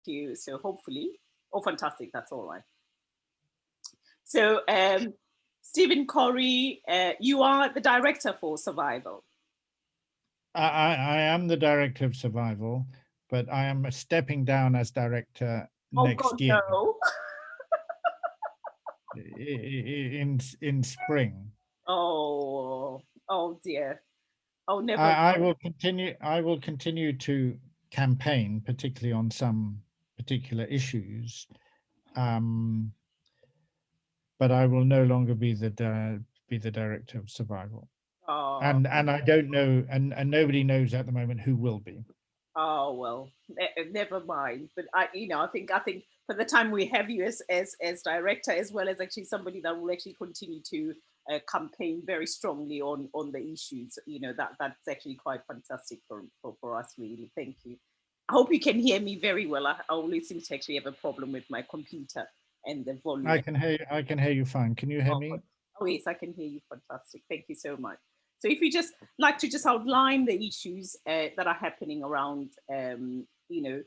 you. So hopefully, oh, fantastic. That's all right. So, Stephen Corey, you are the director for Survival. I am the director of Survival, but I am stepping down as director Oh God, next year no. in spring. Oh, oh dear. Oh, never I mind. will continue. I will continue to campaign, particularly on some particular issues, um, but I will no longer be the director of Survival. Oh, And I don't know, and nobody knows at the moment who will be. oh well, never mind. But I think for the time we have you as director, as well as actually somebody that will actually continue to campaign very strongly on the issues. That's actually quite fantastic for us. Really, thank you. I hope you can hear me very well. I always seem to actually have a problem with my computer and the volume. I can hear. I can hear you fine. Can you hear Oh, good. me? Oh, yes, I can hear you. Fantastic. Thank you so much. So, if you just like to just outline the issues that are happening around, the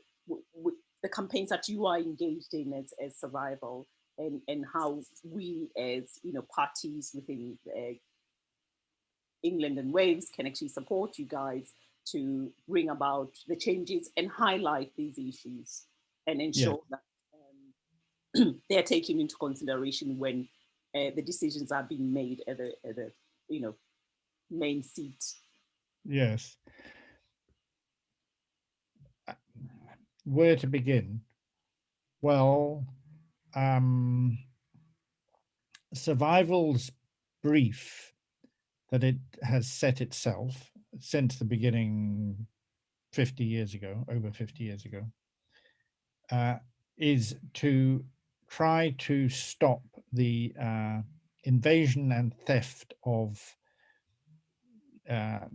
campaigns that you are engaged in as Survival, and how we as parties within England and Wales can actually support you guys to bring about the changes and highlight these issues and Yes. ensure that they're taken into consideration when the decisions are being made at the you know main seat. Yes. Uh, Where to begin? Well, um, Survival's brief that it has set itself since the beginning 50 years ago, over 50 years ago, uh, is to try to stop the invasion and theft of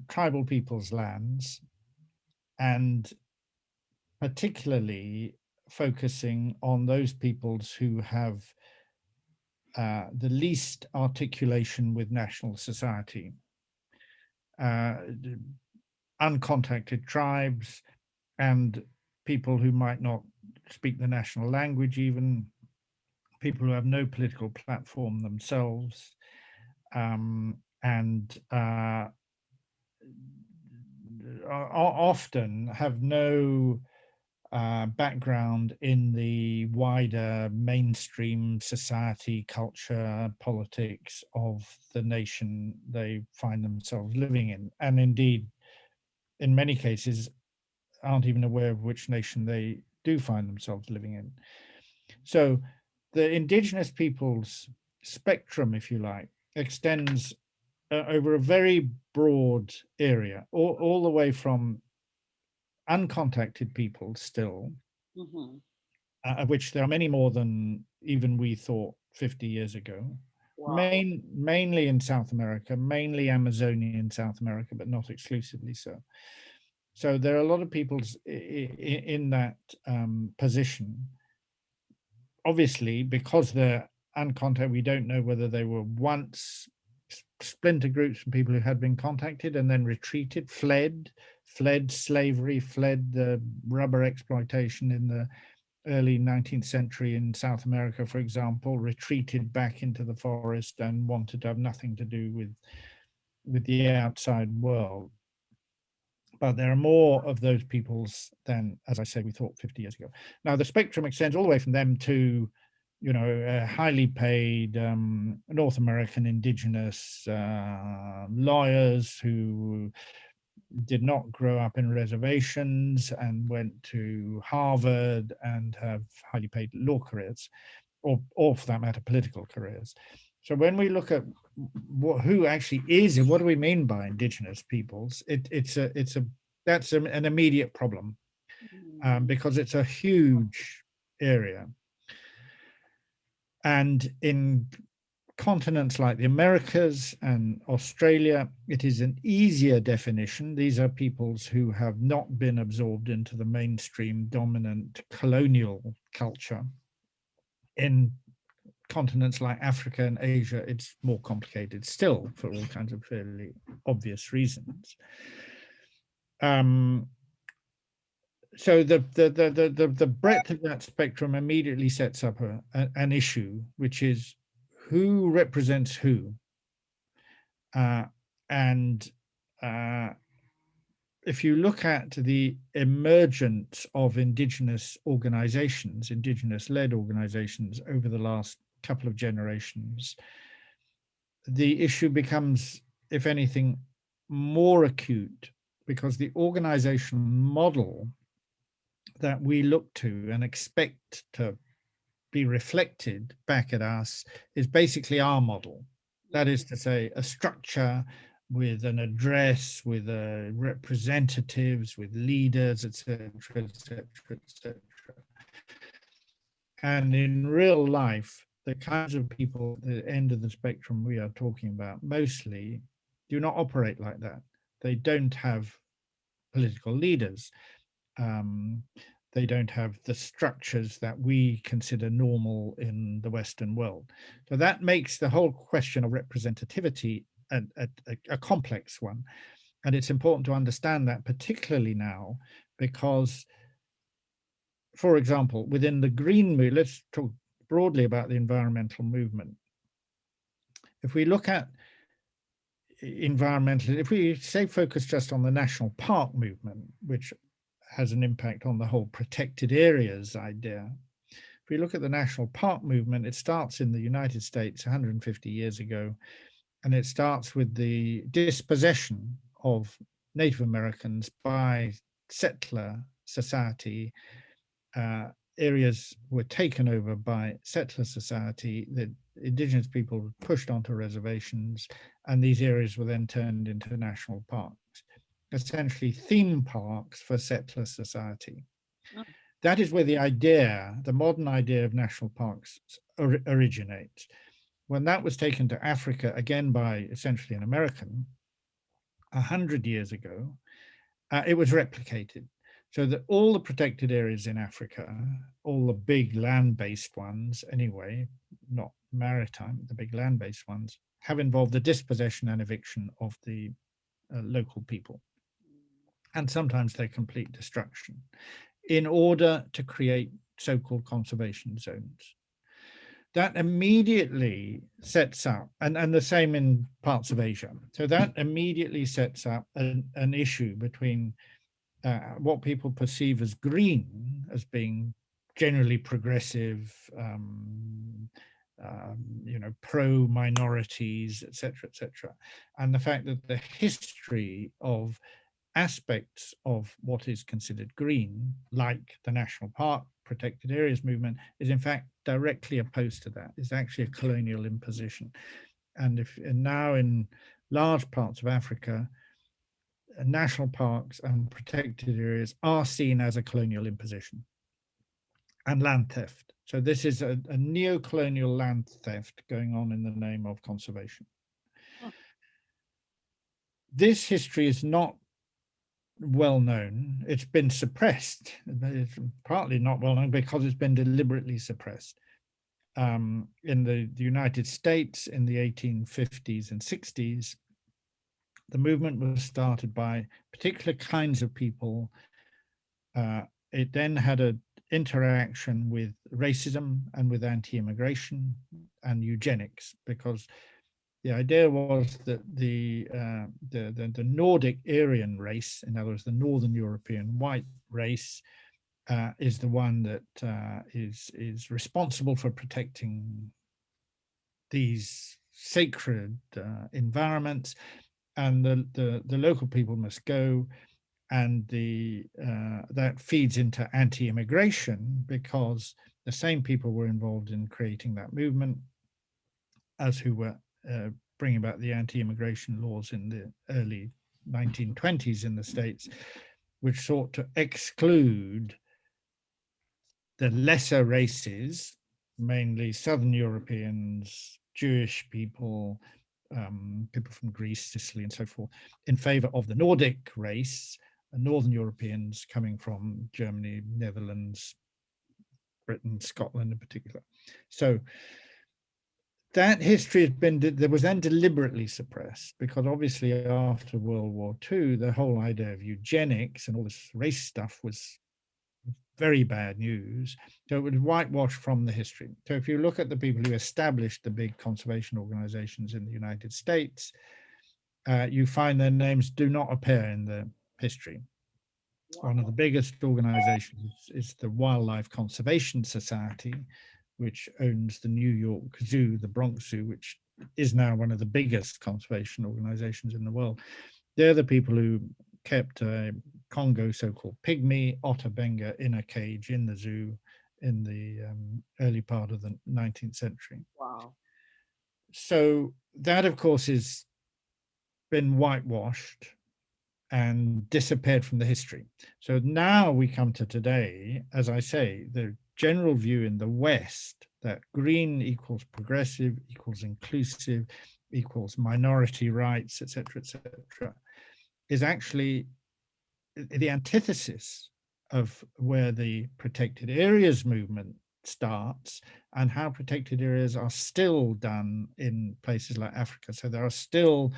tribal people's lands, and particularly focusing on those peoples who have the least articulation with national society, uh, uncontacted tribes, and people who might not speak the national language, even people who have no political platform themselves, and often have no background in the wider mainstream society, culture, politics of the nation they find themselves living in. And indeed, in many cases, aren't even aware of which nation they do find themselves living in. So the indigenous peoples spectrum, if you like, extends over a very broad area, all the way from uncontacted people still, Hmm. of which there are many more than even we thought 50 years ago, Wow. mainly in South America, mainly Amazonia in South America, but not exclusively so. So there are a lot of people in that position. Obviously, because they're uncontacted, we don't know whether they were once splinter groups from people who had been contacted and then retreated, fled slavery, fled the rubber exploitation in the early 19th century in South America, for example, retreated back into the forest and wanted to have nothing to do with the outside world. But there are more of those peoples than, as I say, we thought 50 years ago. Now, the spectrum extends all the way from them to, highly paid North American indigenous lawyers who did not grow up in reservations and went to Harvard and have highly paid law careers, or for that matter, political careers. So when we look at who actually is and what do we mean by indigenous peoples, it's a that's an immediate problem, Mm. because it's a huge area, and in continents like the Americas and Australia, it is an easier definition. These are peoples who have not been absorbed into the mainstream dominant colonial culture. In continents like Africa and Asia, it's more complicated still for all kinds of fairly obvious reasons. Um, so the breadth of that spectrum immediately sets up an issue, which is who represents who, uh, and uh, if you look at the emergence of indigenous organizations, indigenous-led organizations over the last couple of generations, the issue becomes, if anything, more acute, because the organizational model that we look to and expect to be reflected back at us is basically our model. That is to say, a structure with an address, with representatives, with leaders, etc., etc., etc. And in real life, the kinds of people at the end of the spectrum we are talking about mostly do not operate like that. They don't have political leaders. Um, they don't have the structures that we consider normal in the Western world. So that makes the whole question of representativity a complex one. And it's important to understand that, particularly now, because, for example, within the green movement, let's talk broadly about the environmental movement. If we look at environmental, if we say focus just on the national park movement, which has an impact on the whole protected areas idea. If we look at the national park movement, it starts in the United States 150 years ago, and it starts with the dispossession of Native Americans by settler society. Areas were taken over by settler society. The indigenous people were pushed onto reservations, and these areas were then turned into national parks, essentially theme parks for settler society. That is where the idea, the modern idea of national parks originates. When that was taken to Africa, again by essentially an American, 100 years ago, it was replicated. So that all the protected areas in Africa, all the big land-based ones anyway, not maritime, the big land-based ones, have involved the dispossession and eviction of the local people, and sometimes their complete destruction, in order to create so-called conservation zones. That immediately sets up, and the same in parts of Asia. So that immediately sets up an issue between what people perceive as green, as being generally progressive, pro minorities, etc., and the fact that the history of aspects of what is considered green, like the national park protected areas movement, is in fact directly opposed to that. It's actually a colonial imposition. And now in large parts of Africa, national parks and protected areas are seen as a colonial imposition and land theft. So this is a neo-colonial land theft going on in the name of conservation. This history is not well known. It's been suppressed. It's partly not well known because it's been deliberately suppressed. In the United States in the 1850s and 60s, the movement was started by particular kinds of people. It then had an interaction with racism and with anti-immigration and eugenics, because the idea was that the Nordic Aryan race, in other words, the Northern European white race, is the one that is responsible for protecting these sacred environments, and the local people must go, and that feeds into anti-immigration, because the same people were involved in creating that movement as who were bringing about the anti-immigration laws in the early 1920s in the States, which sought to exclude the lesser races, mainly Southern Europeans, Jewish people, people from Greece, Sicily, and so forth, in favor of the Nordic race, Northern Europeans coming from Germany, Netherlands, Britain, Scotland in particular. So that history has been, there was then deliberately suppressed, because obviously after World War II, the whole idea of eugenics and all this race stuff was very bad news. So it was whitewashed from the history. So if you look at the people who established the big conservation organizations in the United States, you find their names do not appear in the history. One of Wow. the biggest organizations is the Wildlife Conservation Society, which owns the New York Zoo, the Bronx Zoo, which is now one of the biggest conservation organizations in the world. They're the people who kept a Congo so-called pygmy otter benga in a cage in the zoo in the early part of the 19th century. Wow. So that, of course, has been whitewashed and disappeared from the history. So now we come to today, as I say, the general view in the West that green equals progressive, equals inclusive, equals minority rights, etc., is actually the antithesis of where the protected areas movement starts and how protected areas are still done in places like Africa. So there are still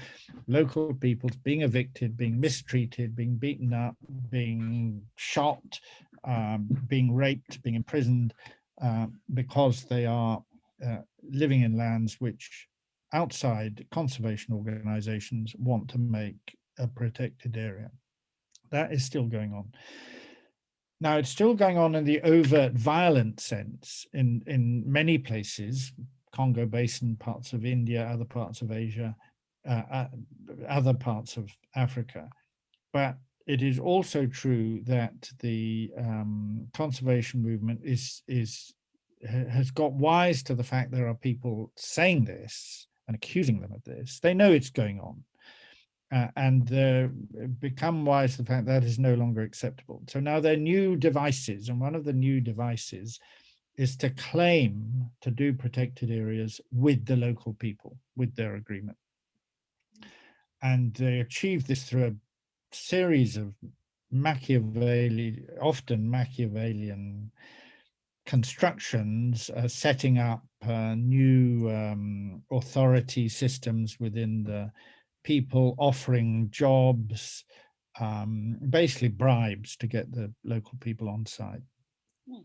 local peoples being evicted, being mistreated, being beaten up, being shot, being raped, being imprisoned, because they are living in lands which outside conservation organizations want to make a protected area. That is still going on. Now, it's still going on in the overt violent sense in many places, Congo Basin, parts of India, other parts of Asia, uh, uh, other parts of Africa. But it is also true that the conservation movement has got wise to the fact there are people saying this and accusing them of this. They know it's going on, and become wise to the fact that is no longer acceptable. So now there are new devices, and one of the new devices is to claim to do protected areas with the local people, with their agreement. And they achieve this through a series of often Machiavellian constructions, setting up new authority systems within the people, offering jobs, basically bribes to get the local people on side. Hmm.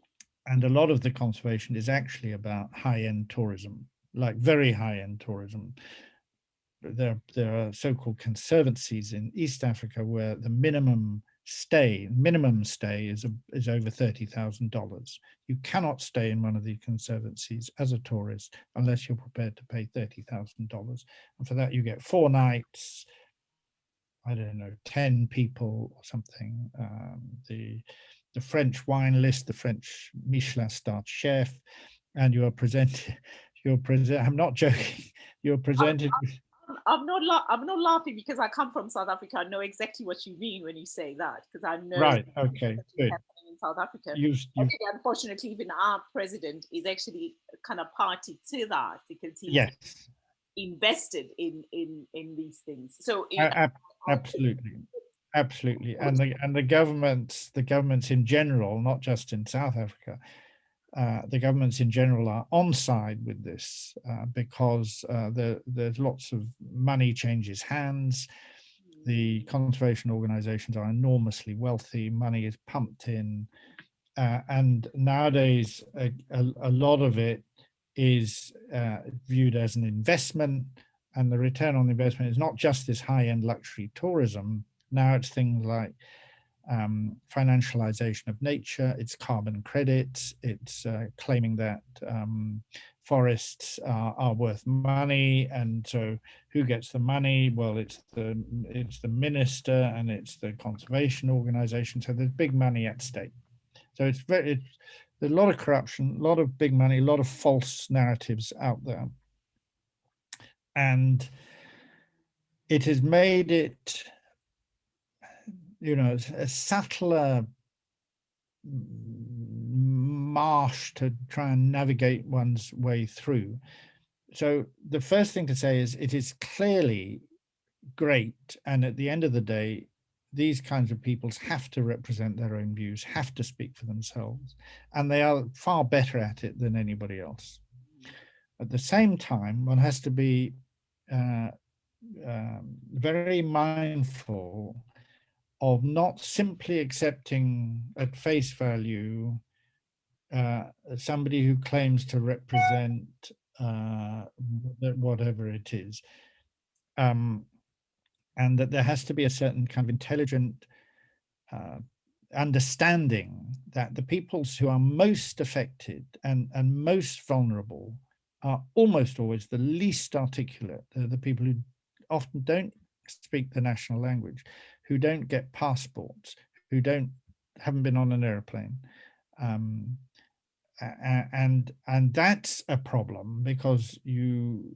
And a lot of the conservation is actually about high-end tourism, like very high-end tourism. There are so-called conservancies in East Africa where the minimum stay is over $30,000. You cannot stay in one of the conservancies as a tourist unless you're prepared to pay $30,000, and for that you get 4 nights, I don't know, 10 people or something. The French wine list, the French Michelin-starred chef, and you are presented. You're present. I'm not joking. You're presented. I'm not laughing because I come from South Africa. I know exactly what you mean when you say that because I know Right. what Okay. is Good. happening in South Africa. You. Actually, unfortunately, even our president is actually kind of party to that because he's Yes. invested in these things. So I Absolutely. Absolutely. And the governments in general, not just in South Africa, the governments in general are on side with this, because there's lots of money changes hands. The conservation organizations are enormously wealthy. Money is pumped in, and nowadays a lot of it is viewed as an investment, and the return on investment is not just this high-end luxury tourism. Now it's things like financialization of nature, it's carbon credits, it's claiming that forests are worth money, and so who gets the money? Well, it's the minister and it's the conservation organization. So there's big money at stake. So there's a lot of corruption, a lot of big money, a lot of false narratives out there, and it has made it, a subtler marsh to try and navigate one's way through. So the first thing to say is it is clearly great, and at the end of the day, these kinds of peoples have to represent their own views, have to speak for themselves, and they are far better at it than anybody else. At the same time, one has to be very mindful of not simply accepting at face value somebody who claims to represent whatever it is, and that there has to be a certain kind of intelligent uh, understanding that the peoples who are most affected and most vulnerable are almost always the least articulate. They're the people who often don't speak the national language, who don't get passports, who haven't been on an airplane. Um, and that's a problem because the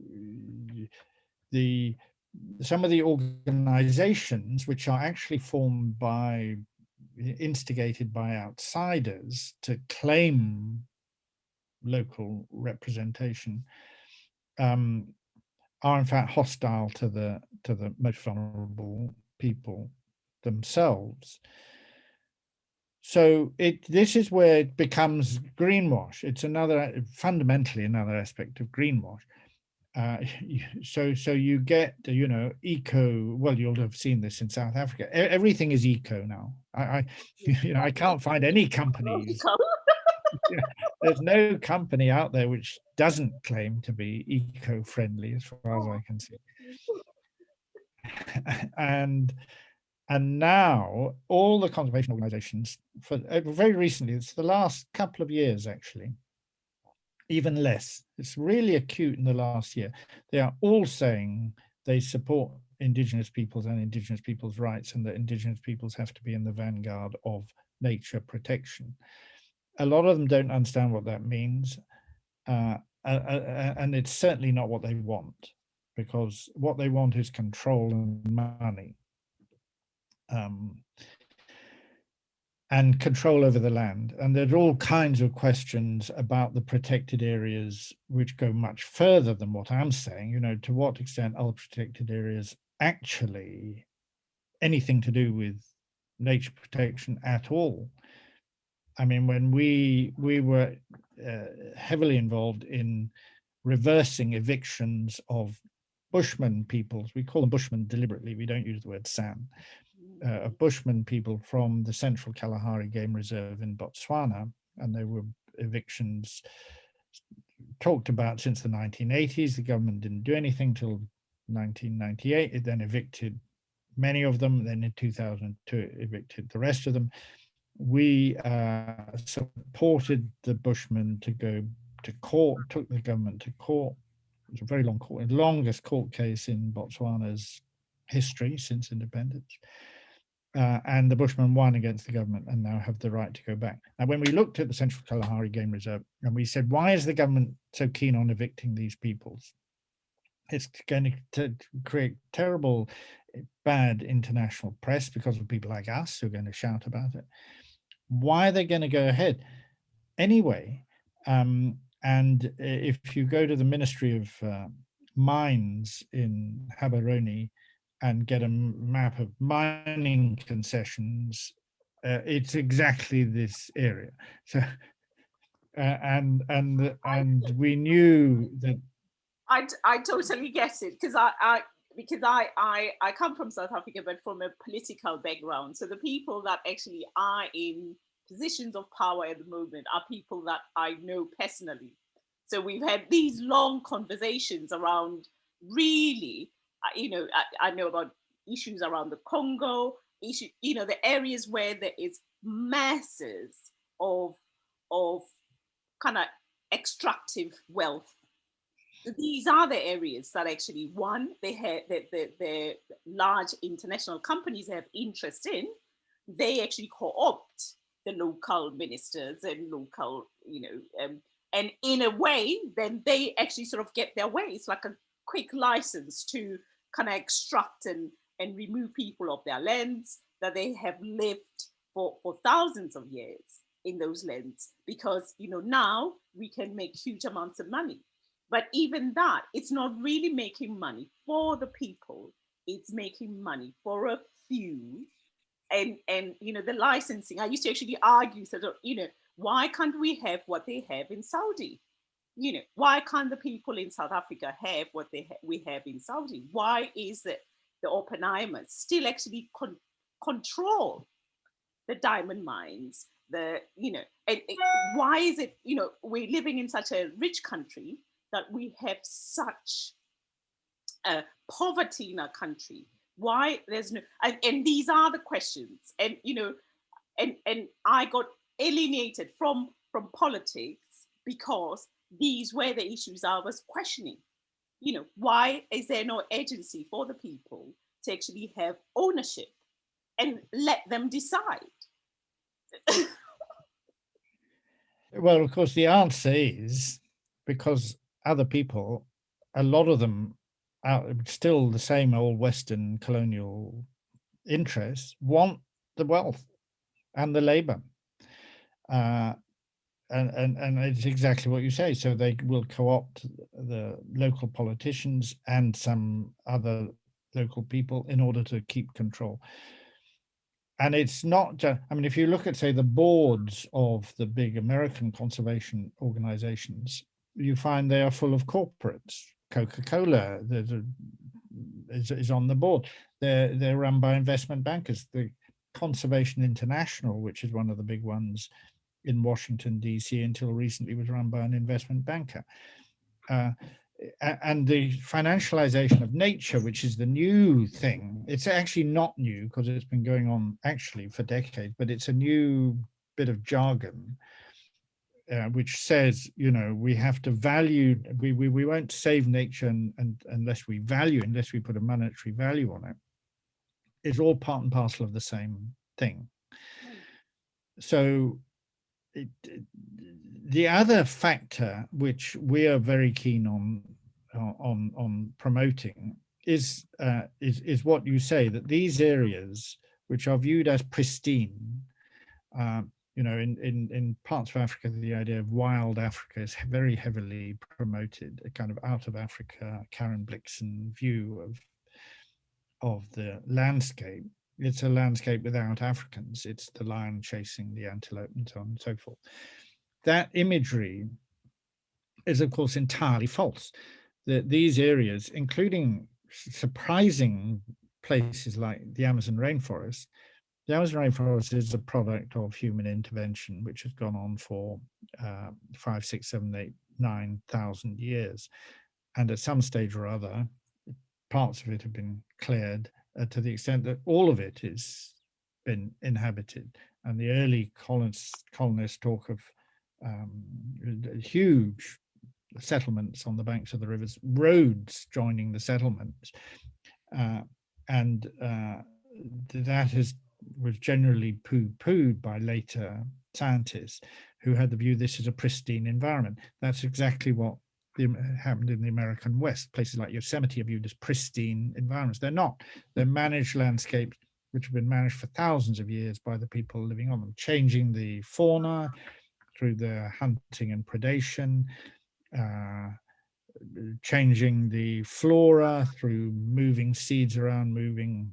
some of the organizations which are actually formed by instigated by outsiders to claim local representation are in fact hostile to the most vulnerable people themselves. So this is where it becomes greenwash. It's fundamentally another aspect of greenwash. So you get, eco. Well, you'll have seen this in South Africa. Everything is eco now. I can't find any companies. Yeah, there's no company out there which doesn't claim to be eco-friendly, as far as I can see. and and now all the conservation organizations, for very recently, it's the last couple of years actually, even less, it's really acute in the last year, they are all saying they support indigenous peoples and indigenous peoples' rights, and that indigenous peoples have to be in the vanguard of nature protection. A lot of them don't understand what that means, and it's certainly not what they want, because what they want is control and money. And control over the land. And there are all kinds of questions about the protected areas which go much further than what I'm saying. To what extent are protected areas actually anything to do with nature protection at all? I mean, when we were heavily involved in reversing evictions of Bushman peoples, we call them Bushmen deliberately, we don't use the word San, of Bushman people from the Central Kalahari Game Reserve in Botswana, and there were evictions talked about since the 1980s. The government didn't do anything till 1998. It then evicted many of them. Then in 2002, it evicted the rest of them. We supported the Bushmen to go to court, took the government to court. It was a very long court, the longest court case in Botswana's history since independence. And the Bushmen won against the government and now have the right to go back. Now, when we looked at the Central Kalahari Game Reserve and we said, why is the government so keen on evicting these peoples? It's going to create terrible, bad international press because of people like us who are going to shout about it. Why are they going to go ahead? Anyway, and if you go to the Ministry of Mines in Gaborone and get a map of mining concessions, it's exactly this area. So, and we knew that. I totally get it, because I come from South Africa, but from a political background. So the people that actually are in positions of power at the moment are people that I know personally. So we've had these long conversations around, really, I know about issues around the Congo, the areas where there is masses of kind of extractive wealth. These are the areas that actually, one, they have the large international companies have interest in. They actually co-opt the local ministers and local, and in a way, then they actually sort of get their way. It's like a quick license to kind of extract and remove people of their lands that they have lived for thousands of years in those lands, because now we can make huge amounts of money. But even that, it's not really making money for the people. It's making money for a few. And the licensing. I used to actually argue, sort of, why can't we have what they have in Saudi? Why can't the people in South Africa have what we have in Saudi? Why is it the Oppenheimers still actually control the diamond mines, why is it, we're living in such a rich country that we have such poverty in our country? Why there's no, and these are the questions, and and I got alienated from politics because these were the issues I was questioning. Why is there no agency for the people to actually have ownership and let them decide? Well, of course, the answer is because other people, a lot of them are still the same old Western colonial interests, want the wealth and the labor. Uh, and it's exactly what you say. So they will co-opt the local politicians and some other local people in order to keep control. And it's not just, I mean, if you look at, say, the boards of the big American conservation organizations, you find they are full of corporates. Coca-Cola is on the board. They're run by investment bankers. The Conservation International, which is one of the big ones in Washington, D.C., until recently was run by an investment banker. And the financialization of nature, which is the new thing, it's actually not new because it's been going on actually for decades, but it's a new bit of jargon which says, we have to value, we won't save nature and unless we value, unless we put a monetary value on it. It's all part and parcel of the same thing. So the other factor which we are very keen on promoting is what you say, that these areas which are viewed as pristine, in parts of Africa, the idea of wild Africa is very heavily promoted, a kind of out of Africa, Karen Blixen view of the landscape. It's a landscape without Africans. It's the lion chasing the antelope and so on and so forth. That imagery is, of course, entirely false. These areas, including surprising places like the Amazon rainforest, the Amazon rainforest is a product of human intervention, which has gone on for 5, 6, 7, 8, 9,000 years. And at some stage or other, parts of it have been cleared to the extent that all of it has been inhabited. And the early colonists talk of huge settlements on the banks of the rivers, roads joining the settlements. And that was generally pooh-poohed by later scientists who had the view this is a pristine environment. That's exactly what happened in the American West. Places like Yosemite are viewed as pristine environments. They're not. They're managed landscapes which have been managed for thousands of years by the people living on them, changing the fauna through their hunting and predation, changing the flora through moving seeds around, moving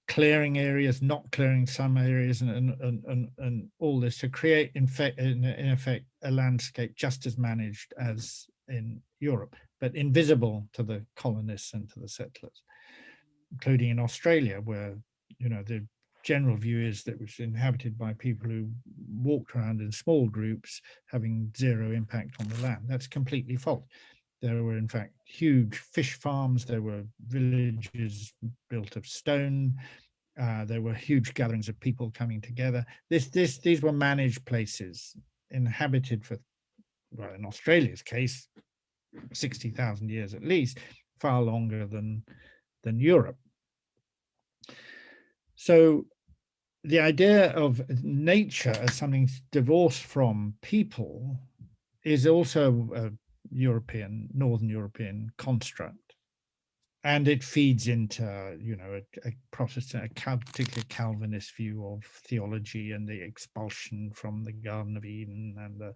clearing areas, not clearing some areas, and all this to create, in effect, a landscape just as managed as in Europe, but invisible to the colonists and to the settlers, including in Australia, where the general view is that it was inhabited by people who walked around in small groups, having zero impact on the land. That's completely false. There were, in fact, huge fish farms. There were villages built of stone. There were huge gatherings of people coming together. These were managed places, inhabited for, well, in Australia's case, 60,000 years at least, far longer than Europe. So the idea of nature as something divorced from people is also a Northern European construct. And it feeds into, a Protestant, particularly Calvinist view of theology and the expulsion from the Garden of Eden and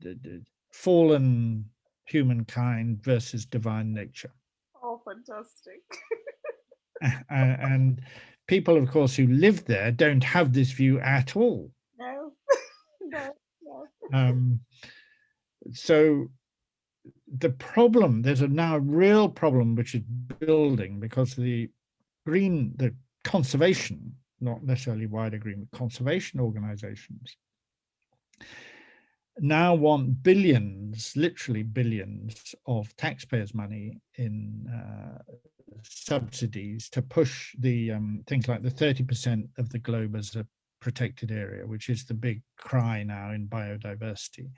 the fallen humankind versus divine nature. Oh, fantastic. And people, of course, who live there don't have this view at all. No, no, no. So the problem, there's a now real problem which is building because the conservation, not necessarily wide agreement, conservation organizations now want billions, literally billions of taxpayers' money in subsidies to push the things like the 30% of the globe as a protected area, which is the big cry now in biodiversity.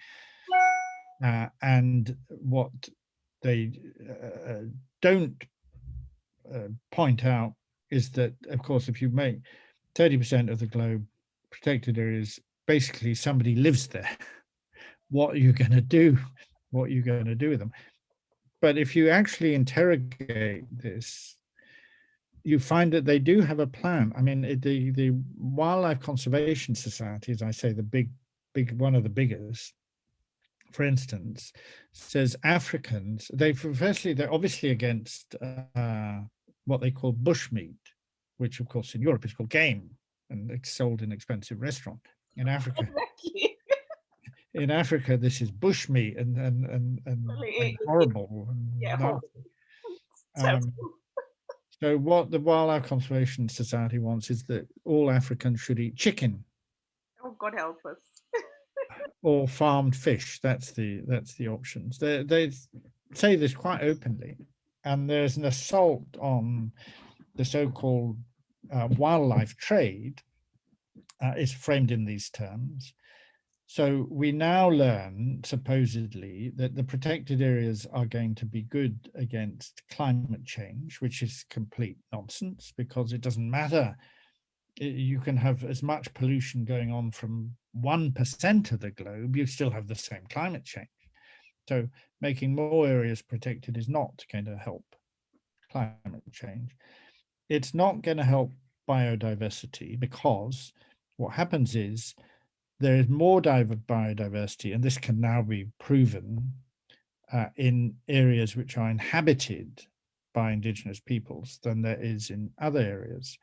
And what they don't point out is that, of course, if you make 30% of the globe protected areas, basically somebody lives there. What are you going to do? What are you going to do with them? But if you actually interrogate this, you find that they do have a plan. I mean, the Wildlife Conservation Society, as I say, the big one of the biggest, for instance, says Africans, they're obviously against what they call bushmeat, which of course in Europe is called game and it's sold in expensive restaurant. In Africa, Exactly. in Africa, this is bushmeat and horrible and Yeah, horrible. nasty. Terrible. So what the Wildlife Conservation Society wants is that all Africans should eat chicken Oh, God help us. or farmed fish. That's the options. They say this quite openly, and there's an assault on the so-called wildlife trade. Is framed in these terms. So we now learn, supposedly, that the protected areas are going to be good against climate change, which is complete nonsense because it doesn't matter. You can have as much pollution going on from 1% of the globe, you still have the same climate change. So making more areas protected is not going to help climate change. It's not going to help biodiversity because what happens is there is more biodiversity, and this can now be proven in areas which are inhabited by indigenous peoples than there is in other areas.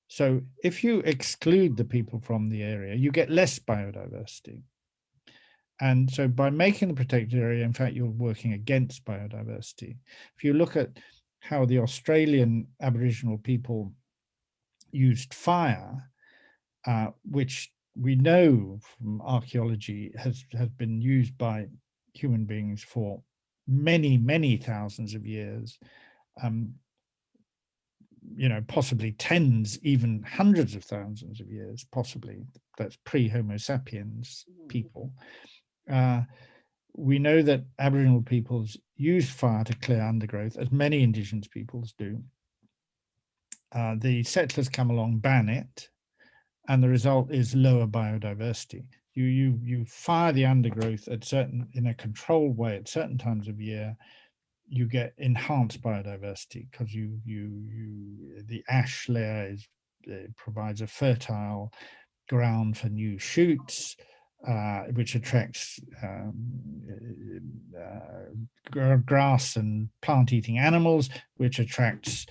So if you exclude the people from the area, you get less biodiversity. And so by making the protected area, in fact, you're working against biodiversity. If you look at how the Australian Aboriginal people used fire, which we know from archaeology has been used by human beings for many, many thousands of years, possibly tens, even hundreds of thousands of years, possibly. That's pre-Homo sapiens people. We know that Aboriginal peoples use fire to clear undergrowth, as many indigenous peoples do. The settlers come along, ban it, and the result is lower biodiversity. You fire the undergrowth in a controlled way at certain times of year, you get enhanced biodiversity because the ash layer provides a fertile ground for new shoots, which attracts grass and plant-eating animals, which attracts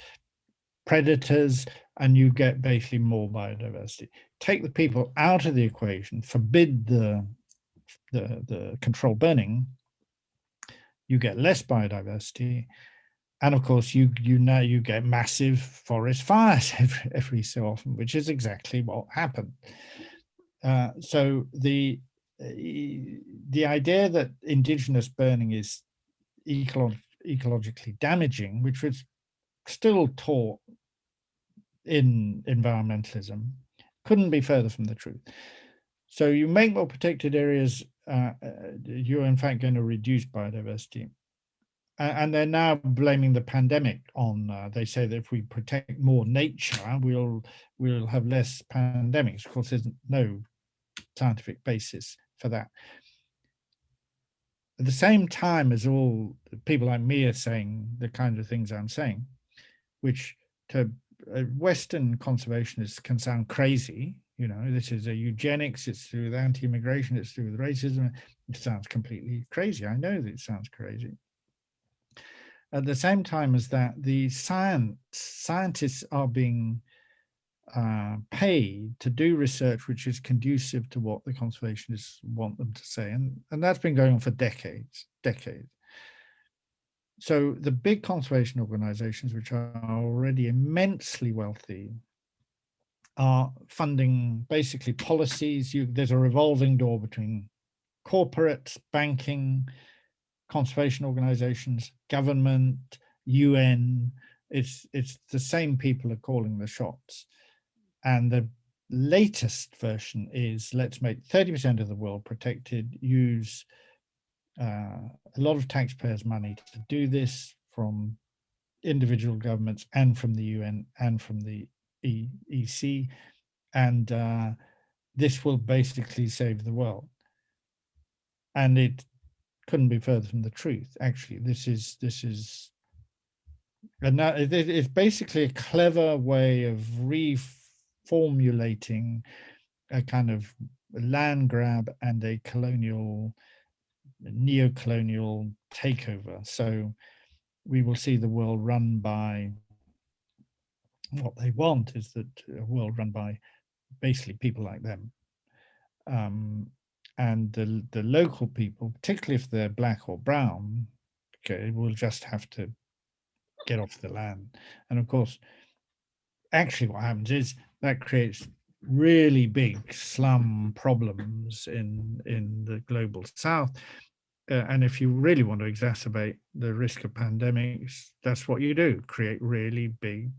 predators, and you get basically more biodiversity. Take the people out of the equation, forbid the controlled burning, you get less biodiversity, and of course you get massive forest fires every so often, which is exactly what happened. So the idea that indigenous burning is ecologically damaging, which was still taught in environmentalism, couldn't be further from the truth. So you make more protected areas, you're in fact going to reduce biodiversity. And they're now blaming the pandemic on, they say that if we protect more nature, we'll have less pandemics. Of course, there's no scientific basis for that. At the same time as all people like me are saying the kind of things I'm saying, which to Western conservationists can sound crazy. This is a eugenics, it's to do with anti-immigration, it's to do with racism. It sounds completely crazy. I know that it sounds crazy. At the same time as that, the scientists are being paid to do research which is conducive to what the conservationists want them to say. And that's been going on for decades. So the big conservation organizations, which are already immensely wealthy, are funding basically policies. There's a revolving door between corporates, banking, conservation organizations, government, UN. It's the same people are calling the shots. And the latest version is, let's make 30% of the world protected, use a lot of taxpayers' money to do this, from individual governments and from the UN and from the EC, and this will basically save the world. And it couldn't be further from the truth. Actually, this is and now it's basically a clever way of reformulating a kind of land grab and a colonial, neo-colonial takeover. So we will see the world run by, what they want is that a world run by basically people like them. Um, and the local people, particularly if they're black or brown, okay, will just have to get off the land. And of course, actually what happens is that creates really big slum problems in the global south. And if you really want to exacerbate the risk of pandemics, that's what you do: create really big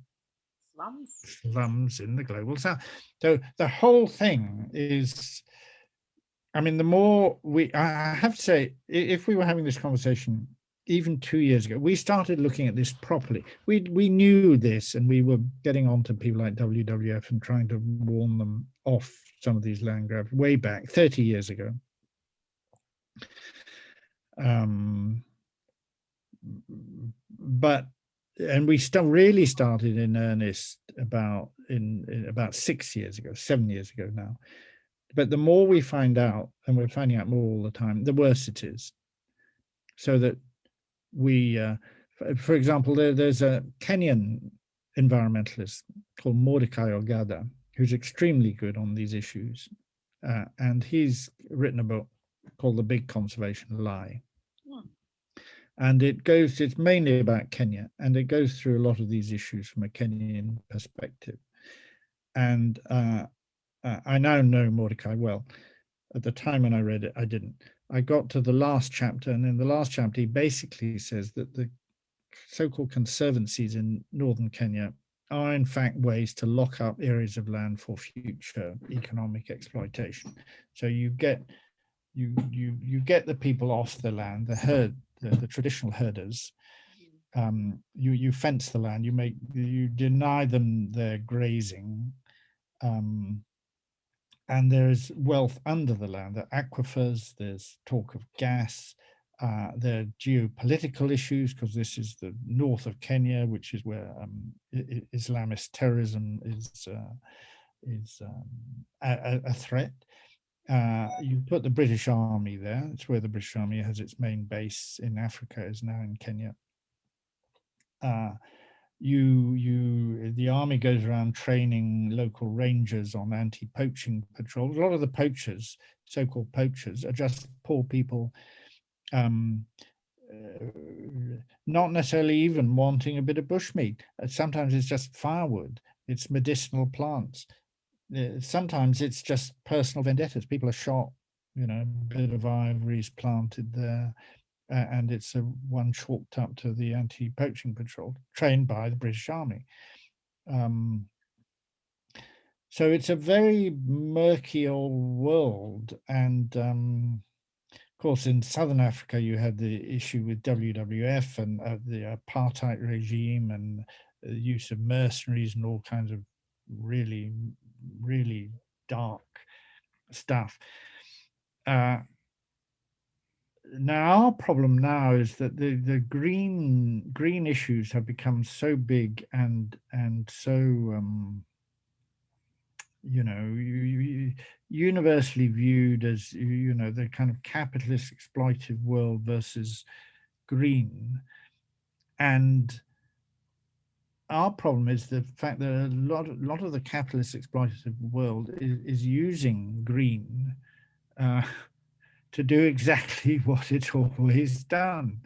Slums. slums in the global south. So the whole thing is, I mean, the more I have to say, if we were having this conversation even 2 years ago, we started looking at this properly. We knew this, and we were getting on to people like WWF and trying to warn them off some of these land grabs way back 30 years ago. Um, but and we still really started in earnest in about 6 years ago, 7 years ago now. But the more we find out, and we're finding out more all the time, the worse it is. So that we, for example, there's a Kenyan environmentalist called Mordecai Ogada, who's extremely good on these issues. And he's written a book called The Big Conservation Lie. Hmm. And it's mainly about Kenya, and it goes through a lot of these issues from a Kenyan perspective. And I now know Mordecai well. At the time when I read it, I didn't. I got to the last chapter, and in the last chapter, he basically says that the so-called conservancies in northern Kenya are in fact ways to lock up areas of land for future economic exploitation. So you get the people off the land, the traditional herders. You fence the land, you deny them their grazing, and there's wealth under the land. There are aquifers, there's talk of gas, there are geopolitical issues, because this is the north of Kenya, which is where Islamist terrorism is a threat. You put the British Army there. It's where the British Army has its main base in Africa, is now in Kenya. The army goes around training local rangers on anti-poaching patrols. A lot of the poachers, so-called poachers, are just poor people, um, not necessarily even wanting a bit of bushmeat. Sometimes it's just firewood, it's medicinal plants. Sometimes it's just personal vendettas. People are shot, a bit of ivory is planted there, and it's one chalked up to the anti-poaching patrol, trained by the British Army. So it's a very murky old world. And of course, in Southern Africa, you had the issue with WWF and the apartheid regime, and the use of mercenaries and all kinds of really, really dark stuff. Now our problem now is that the green issues have become so big and so universally viewed as the kind of capitalist exploitive world versus green. And our problem is the fact that a lot of the capitalist exploitative world is using green to do exactly what it's always done.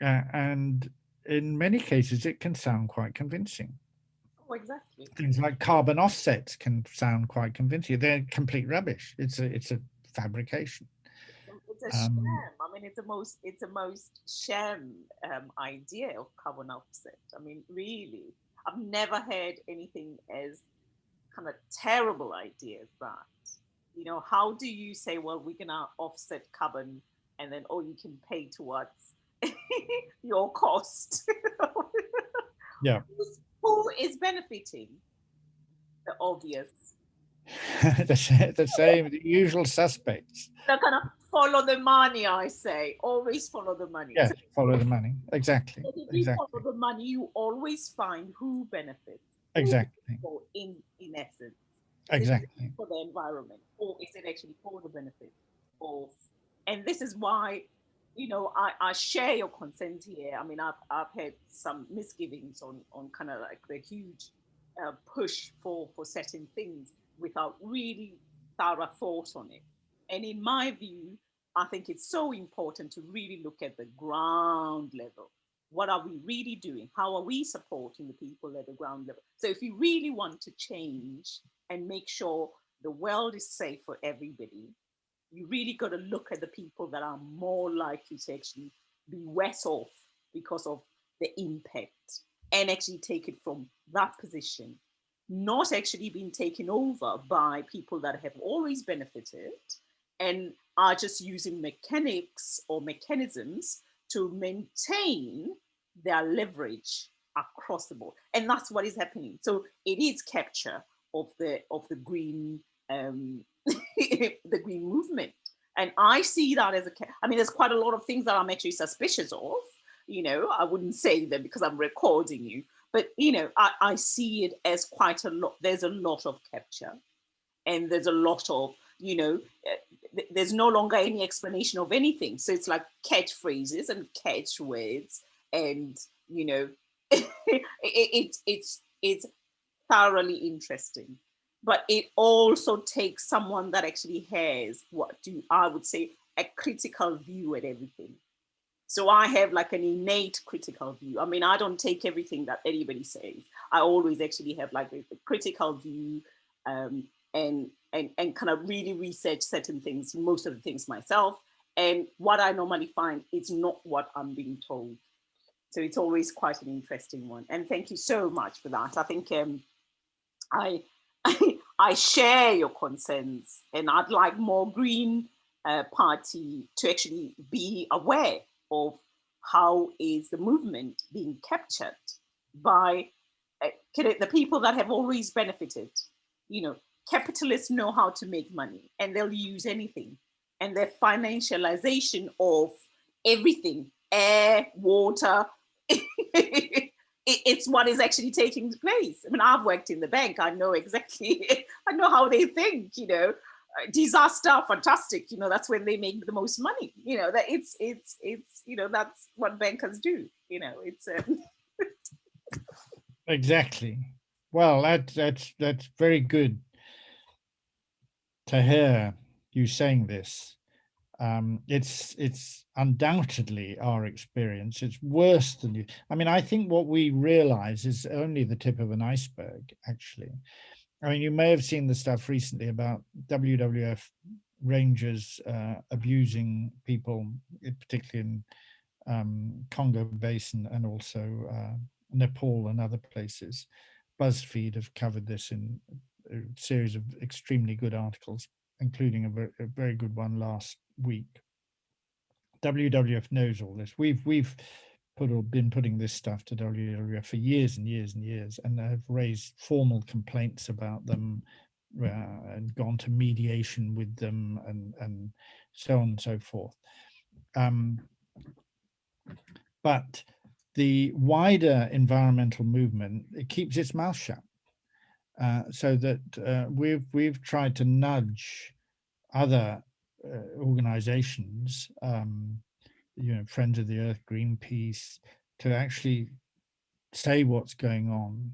And in many cases, it can sound quite convincing. Oh, exactly. Things like carbon offsets can sound quite convincing. They're complete rubbish. It's a fabrication. It's a Um, sham. I mean, it's a most sham idea of carbon offset. I mean, really, I've never heard anything as kind of terrible idea as that. You know, how do you say, well, we're gonna offset carbon, and then all you can pay towards your cost? yeah, Who is benefiting? The obvious. the same, the usual suspects. They're gonna follow the money, I say. Always follow the money. Yeah, So follow the money. Exactly, if you follow exactly, the money, you always find who benefits. Who is it exactly, for in essence? Is it exactly. for the environment, or is it actually for the benefit of? And this is why, I share your concerns here. I mean, I've had some misgivings on kind of like the huge push for certain things without really thorough thought on it. And in my view, I think it's so important to really look at the ground level. What are we really doing? How are we supporting the people at the ground level? So, if you really want to change and make sure the world is safe for everybody, you really got to look at the people that are more likely to actually be worse off because of the impact and actually take it from that position, not actually being taken over by people that have always benefited and are just using mechanics or mechanisms to maintain their leverage across the board. And that's what is happening. So it is capture of the green the green movement. And I see that as I mean, there's quite a lot of things that I'm actually suspicious of. I wouldn't say them because I'm recording you, but I see it as quite a lot. There's a lot of capture, and there's a lot of there's no longer any explanation of anything. So it's like catchphrases and catchwords, and it's thoroughly interesting. But it also takes someone that actually has what do I would say a critical view at everything. So I have like an innate critical view. I mean, I don't take everything that anybody says. I always actually have like a critical view, um, and kind of really research certain things, most of the things myself. And what I normally find is not what I'm being told. So it's always quite an interesting one. And thank you so much for that. I think I I share your concerns, and I'd like more Green Party to actually be aware of how is the movement being captured by the people that have always benefited. You know, capitalists know how to make money, and they'll use anything, and their financialization of everything, air, water. It's what is actually taking place. I mean, I've worked in the bank. I know exactly. I know how they think. Disaster, fantastic. That's when they make the most money. That it's that's what bankers do. It's Exactly. Well, that's very good to hear you saying this. It's undoubtedly our experience. It's worse than you. I mean, I think what we realize is only the tip of an iceberg, actually. I mean, you may have seen the stuff recently about WWF rangers abusing people, particularly in Congo Basin and also Nepal and other places. BuzzFeed have covered this in a series of extremely good articles, including a very good one last week. WWF knows all this. We've been putting this stuff to WWF for years and years and years, and have raised formal complaints about them, and gone to mediation with them, and so on and so forth. But the wider environmental movement, it keeps its mouth shut, so that we've tried to nudge other organizations, Friends of the Earth, Greenpeace, to actually say what's going on,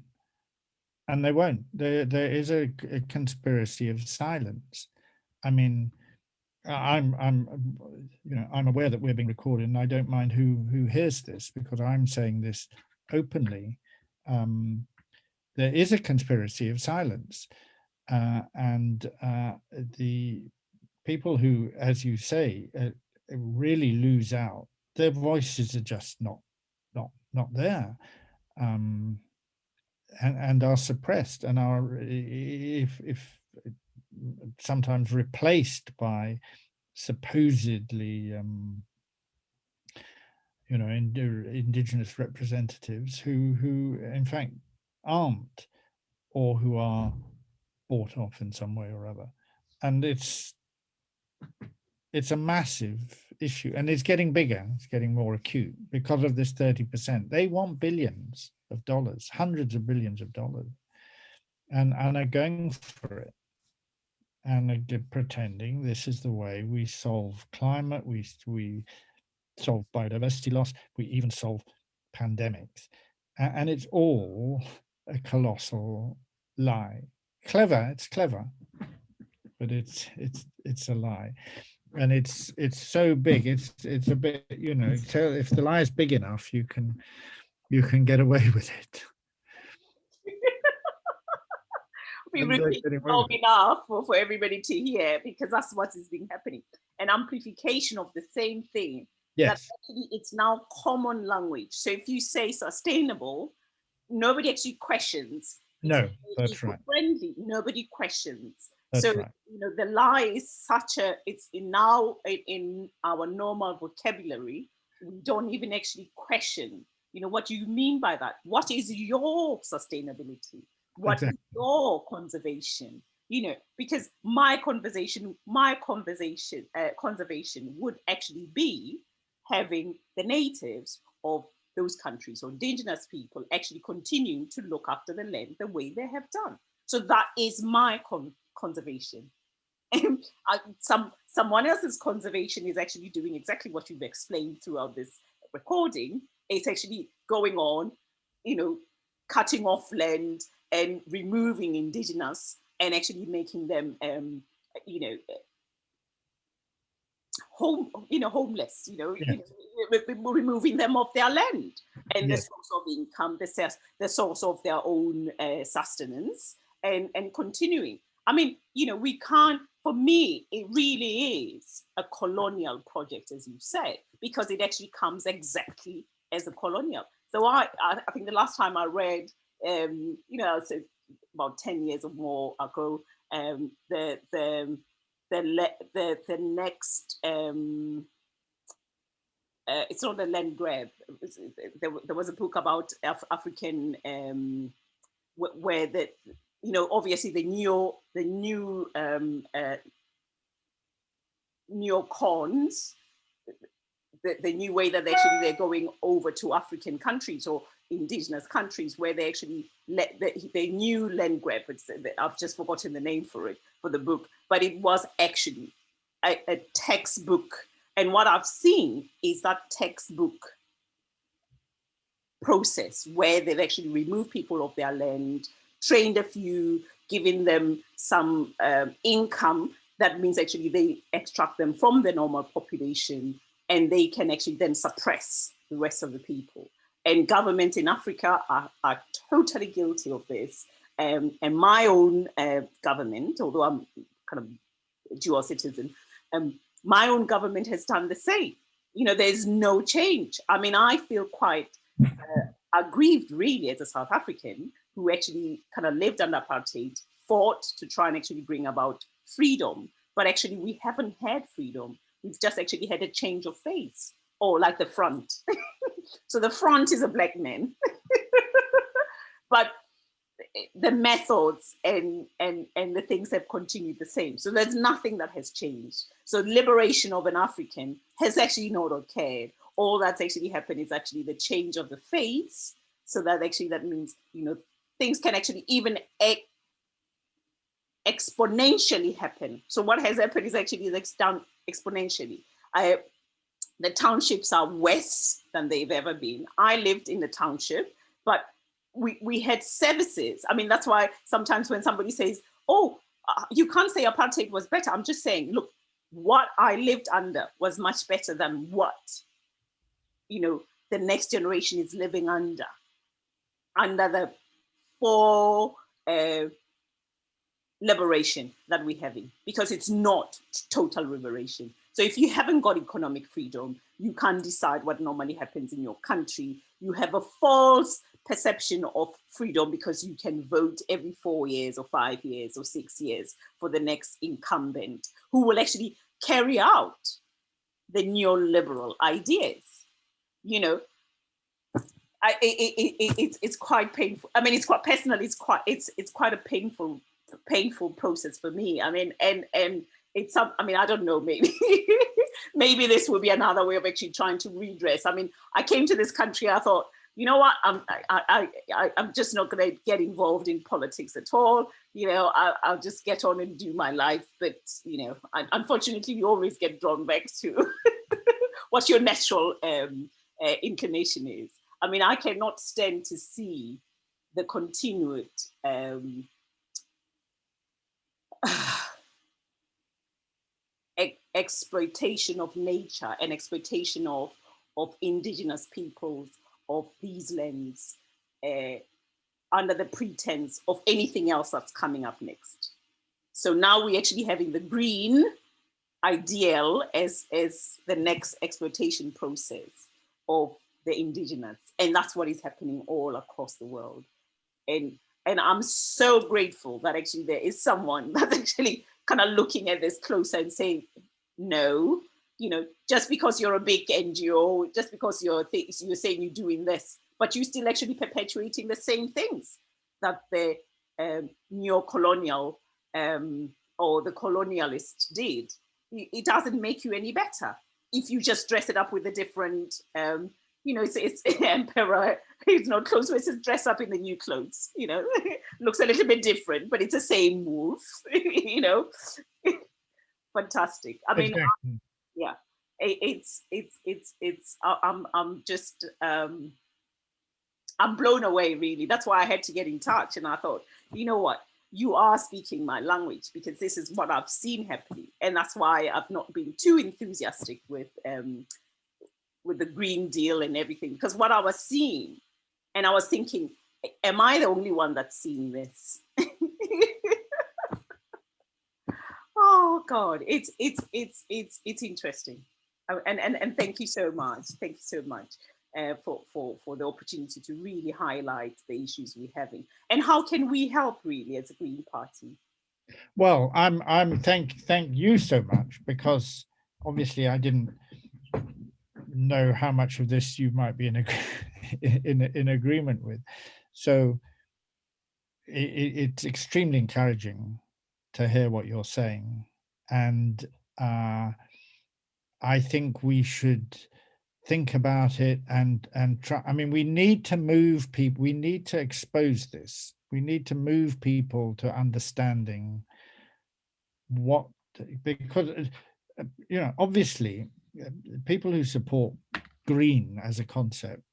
and they won't. There is a conspiracy of silence. I mean, I'm aware that we're being recorded, and I don't mind who hears this, because I'm saying this openly. There is a conspiracy of silence, and the people who, as you say, really lose out. Their voices are just not there, and are suppressed, and are, if sometimes replaced by supposedly indigenous representatives who in fact aren't, or who are bought off in some way or other. And it's a massive issue, and it's getting bigger, it's getting more acute because of this 30%. They want billions of dollars, hundreds of billions of dollars, and are going for it, and are pretending this is the way we solve climate, we solve biodiversity loss, we even solve pandemics. And it's all a colossal lie. It's clever, but it's a lie. And it's so big, it's a bit, so if the lie is big enough, you can get away with it. We repeat long enough for everybody to hear, because that's what has been happening. An amplification of the same thing. Yes. That actually it's now common language. So if you say sustainable, nobody actually questions. No, that's right. Friendly, nobody questions. That's so right. The lie is it's now in our normal vocabulary. We don't even actually question. What do you mean by that? What is your sustainability? What is your conservation? Because my conservation would actually be having the natives of those countries, or indigenous people, actually continuing to look after the land the way they have done. So that is my conservation. Someone else's conservation is actually doing exactly what you've explained throughout this recording. It's actually going on, cutting off land and removing indigenous, and actually making them, homeless, removing them off their land, and the source of income, the source of their own sustenance, and continuing. I mean, we can't, for me, it really is a colonial project, as you said, because it actually comes exactly as a colonial. So I think the last time I read, so about 10 years or more ago, the next, it's not a land grab. There was a book about African, where obviously the new neocons, the new way that they're going over to African countries or indigenous countries, where they actually let the new land grab. I've just forgotten the name for the book, but it was actually a textbook. And what I've seen is that textbook process where they've actually removed people off their land, trained a few, giving them some income. That means actually they extract them from the normal population, and they can actually then suppress the rest of the people. And governments in Africa are totally guilty of this. And my own government, although I'm kind of dual citizen, my own government has done the same. There's no change. I mean, I feel quite aggrieved, really, as a South African who actually kind of lived under apartheid, fought to try and actually bring about freedom. But actually, we haven't had freedom. We've just actually had a change of face, or like the front. So the front is a black man, but the methods and the things have continued the same. So there's nothing that has changed. So liberation of an African has actually not occurred. All that's actually happened is actually the change of the face. So that actually, that means, things can actually even exponentially happen. So what has happened is actually down exponentially. The townships are worse than they've ever been. I lived in the township, but we had services. I mean, that's why sometimes when somebody says, oh, you can't say apartheid was better. I'm just saying, look, what I lived under was much better than what, you know, the next generation is living under the full liberation that we're having, because it's not total liberation. So if you haven't got economic freedom, you can't decide what normally happens in your country. You have a false perception of freedom because you can vote every 4 years or 5 years or 6 years for the next incumbent who will actually carry out the neoliberal ideas. You know, it's quite painful. I mean, it's quite personal. It's quite a painful process for me. I mean, and it's some. I mean, I don't know. Maybe maybe this will be another way of actually trying to redress. I mean, I came to this country. I thought, you know what? I'm just not going to get involved in politics at all. You know, I'll just get on and do my life. But you know, unfortunately, you always get drawn back to what your natural inclination is. I mean, I cannot stand to see the continued exploitation of nature and exploitation of indigenous peoples of these lands under the pretense of anything else that's coming up next. So now we're actually having the green ideal as the next exploitation process of the indigenous, and that's what is happening all across the world. And I'm so grateful that actually there is someone that's actually kind of looking at this closer and saying, no, you know, just because you're a big NGO, just because you're saying you're doing this, but you're still actually perpetuating the same things that the neo-colonial or the colonialist did. It doesn't make you any better if you just dress it up with a different you know, it's emperor. He's not clothes, so it's dress up in the new clothes. You know, looks a little bit different, but it's the same move. You know, fantastic. I mean, Exactly. yeah, it's. I'm just I'm blown away. Really, that's why I had to get in touch, and I thought, you know what, you are speaking my language because this is what I've seen happening, and that's why I've not been too enthusiastic with the Green Deal and everything, because what I was seeing, and I was thinking, am I the only one that's seeing this? Oh God, it's interesting, and thank you so much. Thank you so much for the opportunity to really highlight the issues we're having, and how can we help really as a Green Party. Well, thank you so much, because obviously I didn't know how much of this you might be in agreement with. So it's extremely encouraging to hear what you're saying, and I think we should think about it and try. I mean, we need to move people. We need to expose this. We need to move people to understanding what, because you know, obviously, people who support green as a concept,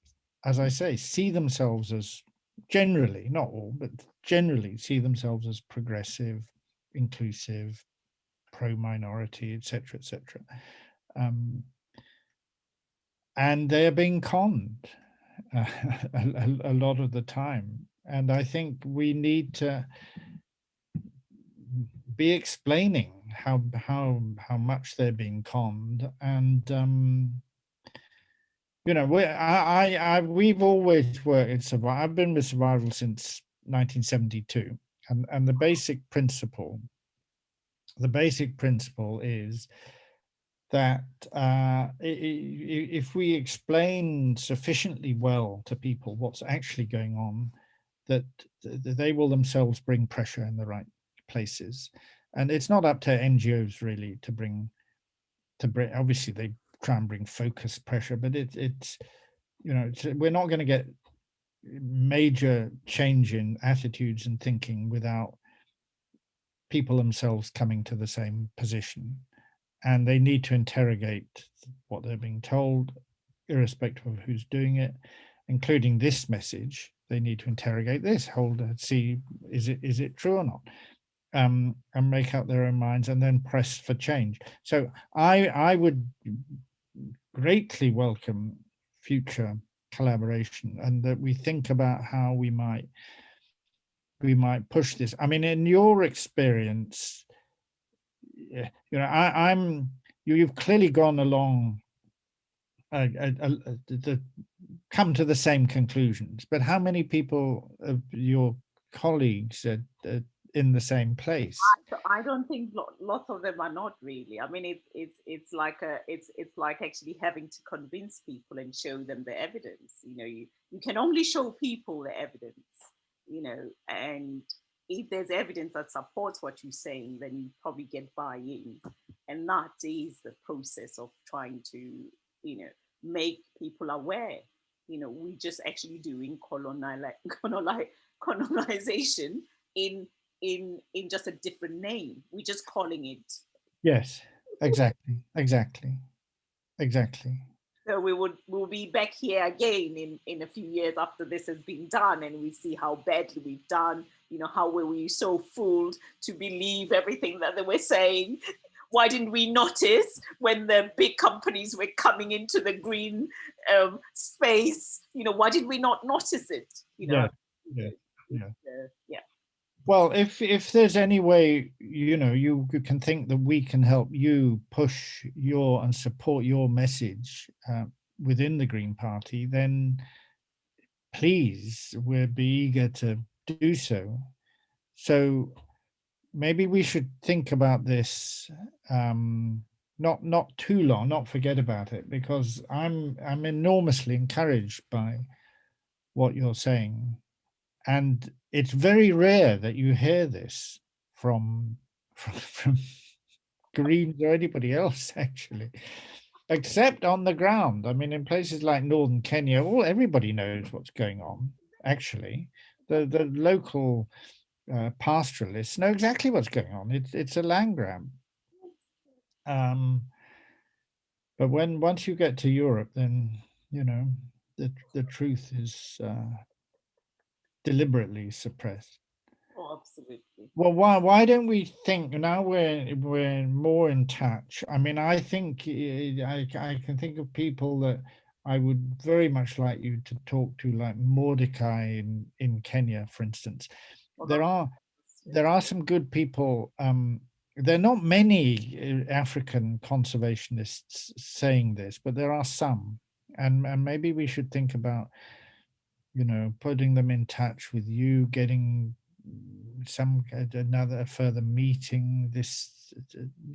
as I say, see themselves as, generally, not all, but generally see themselves as progressive, inclusive, pro-minority, etc., etc. And they are being conned a lot of the time. And I think we need to be explaining how much they're being conned. And you know, we've always worked in survival. I've been with survival since 1972, and the basic principle is that if we explain sufficiently well to people what's actually going on, that they will themselves bring pressure in the right places. And it's not up to NGOs really to bring, obviously they try and bring focused pressure, but it's you know, we're not going to get major change in attitudes and thinking without people themselves coming to the same position. And they need to interrogate what they're being told, irrespective of who's doing it, including this message. They need to interrogate this, see, is it true or not? and make up their own minds and then press for change. So I would greatly welcome future collaboration, and that we think about how we might push this. I mean, in your experience, you've clearly gone along the come to the same conclusions, but how many people of your colleagues are in the same place? So I don't think lots of them are not really. I mean, it's like it's like actually having to convince people and show them the evidence. You can only show people the evidence. And if there's evidence that supports what you're saying, then you probably get buy-in, and that is the process of trying to make people aware. We just actually doing colonization in in just a different name. We're just calling it. Yes, exactly, exactly, exactly. So we'll be back here again in a few years after this has been done, and we see how badly we've done. How were we so fooled to believe everything that they were saying? Why didn't we notice when the big companies were coming into the green space? Why did we not notice it? Yeah, yeah, yeah. Yeah. Well, if there's any way, you can think that we can help you push your and support your message within the Green Party, then please, we'd be eager to do so. So maybe we should think about this, not too long, not forget about it, because I'm enormously encouraged by what you're saying. And it's very rare that you hear this from from Greens or anybody else, actually, except on the ground. I mean, in places like northern Kenya, everybody knows what's going on. Actually, the local pastoralists know exactly what's going on. It's a land grab. Um, but once you get to Europe, then the truth is deliberately suppressed. Oh, absolutely. Well, why don't we think now we're more in touch? I mean, I think I can think of people that I would very much like you to talk to, like Mordecai in Kenya, for instance. Well, There are yes. there are some good people. There are not many African conservationists saying this, but there are some, and maybe we should think about putting them in touch with you, getting some another further meeting, this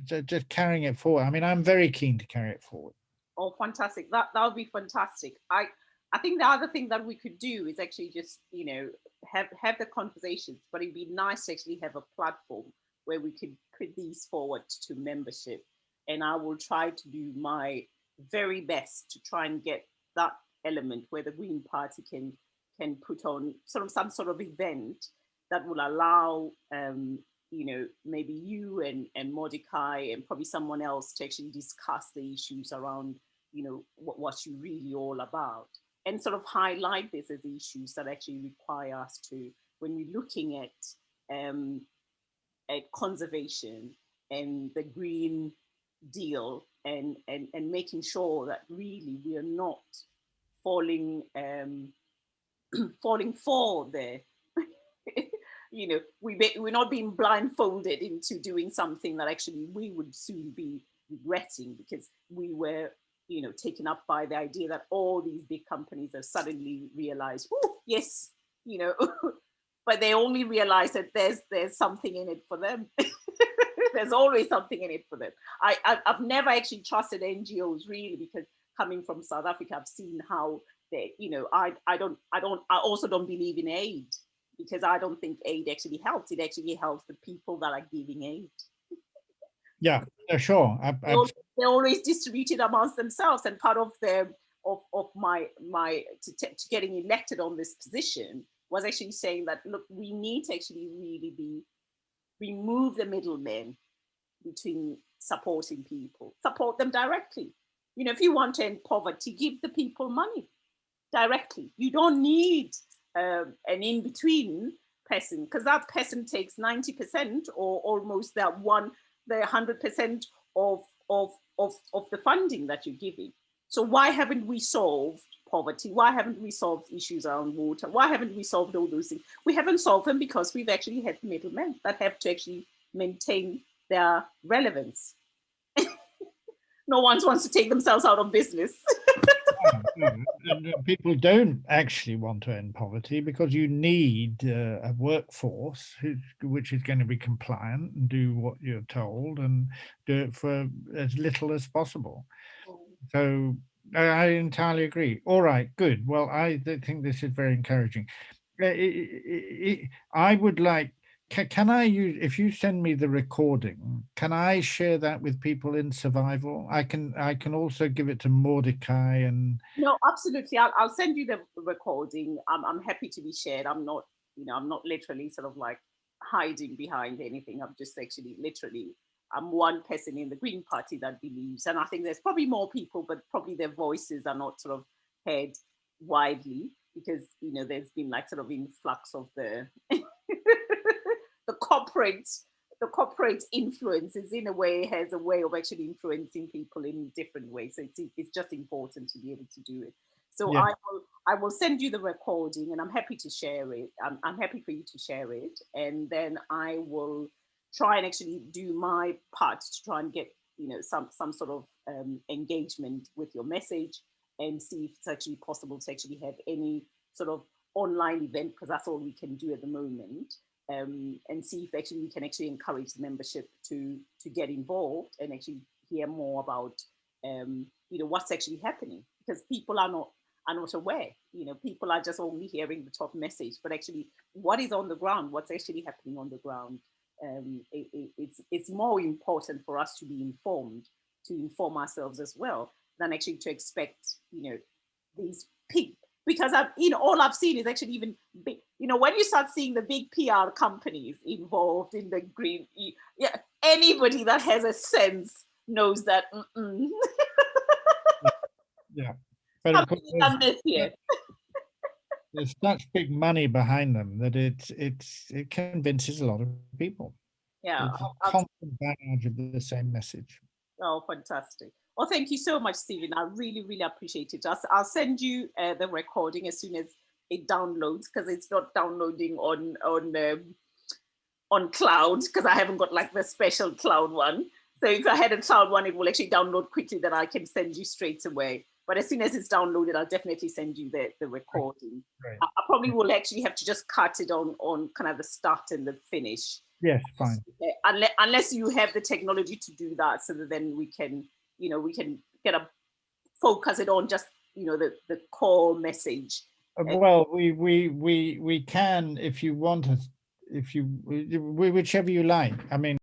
just carrying it forward. I mean, I'm very keen to carry it forward. Oh, fantastic! That would be fantastic. I think the other thing that we could do is actually just have the conversations, but it'd be nice to actually have a platform where we could put these forward to membership, and I will try to do my very best to try and get that element where the Green Party can put on sort of some sort of event that will allow maybe you and Mordecai and probably someone else to actually discuss the issues around, what you're really all about, and sort of highlight this as issues that actually require us to, when we're looking at conservation and the Green Deal, and making sure that really we are not falling falling for the we're not being blindfolded into doing something that actually we would soon be regretting, because we were taken up by the idea that all these big companies have suddenly realized, oh yes, you know but they only realize that there's something in it for them. There's always something in it for them. I've never actually trusted NGOs, really, because coming from South Africa, I've seen how they, I also don't believe in aid, because I don't think aid actually helps. It actually helps the people that are giving aid. Yeah, sure. They always distribute it amongst themselves, and part of their of my to getting elected on this position was actually saying that, look, we need to actually really be remove the middlemen between supporting people. Support them directly. If you want to end poverty, give the people money directly. You don't need an in between person, because that person takes 90% or almost the 100% of, of the funding that you're giving. So why haven't we solved poverty? Why haven't we solved issues around water? Why haven't we solved all those things? We haven't solved them because we've actually had middlemen that have to actually maintain their relevance. No one wants to take themselves out of business. And people don't actually want to end poverty because you need a workforce which is going to be compliant and do what you're told and do it for as little as possible. So I entirely agree. All right, good. Well, I think this is very encouraging. I would like, can I use, if you send me the recording, can I share that with people in survival? I can also give it to Mordecai and. No, absolutely. I'll send you the recording. I'm happy to be shared. I'm not, I'm not literally sort of like hiding behind anything. I'm just actually literally, I'm one person in the Green Party that believes, and I think there's probably more people, but probably their voices are not sort of heard widely because, there's been like sort of influx of the the corporate influence is in a way has a way of actually influencing people in different ways. So it's just important to be able to do it. So Yeah. I will send you the recording, and I'm happy to share it. I'm happy for you to share it, and then I will try and actually do my part to try and get some sort of engagement with your message and see if it's actually possible to actually have any sort of online event, because that's all we can do at the moment. And see if actually we can actually encourage the membership to get involved and actually hear more about what's actually happening, because people are not aware. People are just only hearing the top message, but actually what is on the ground, what's actually happening on the ground. It's more important for us to be informed, to inform ourselves as well, than actually to expect these big, because all I've seen is actually even big, when you start seeing the big PR companies involved in the green, yeah, anybody that has a sense knows that Yeah, but of course there's such big money behind them that it convinces a lot of people. Yeah, It's a constant barrage of the same message. Oh, fantastic. Well, thank you so much, Stephen. I really, really appreciate it. I'll send you the recording as soon as it downloads, because it's not downloading on cloud, because I haven't got like the special cloud one. So if I had a cloud one, it will actually download quickly, then I can send you straight away. But as soon as it's downloaded, I'll definitely send you the recording. Right. I probably will actually have to just cut it on kind of the start and the finish. Yes, fine. Unless you have the technology to do that, so that then we can get a focus it on just the core message. Well, we can, if you want us, if you whichever you like. I mean.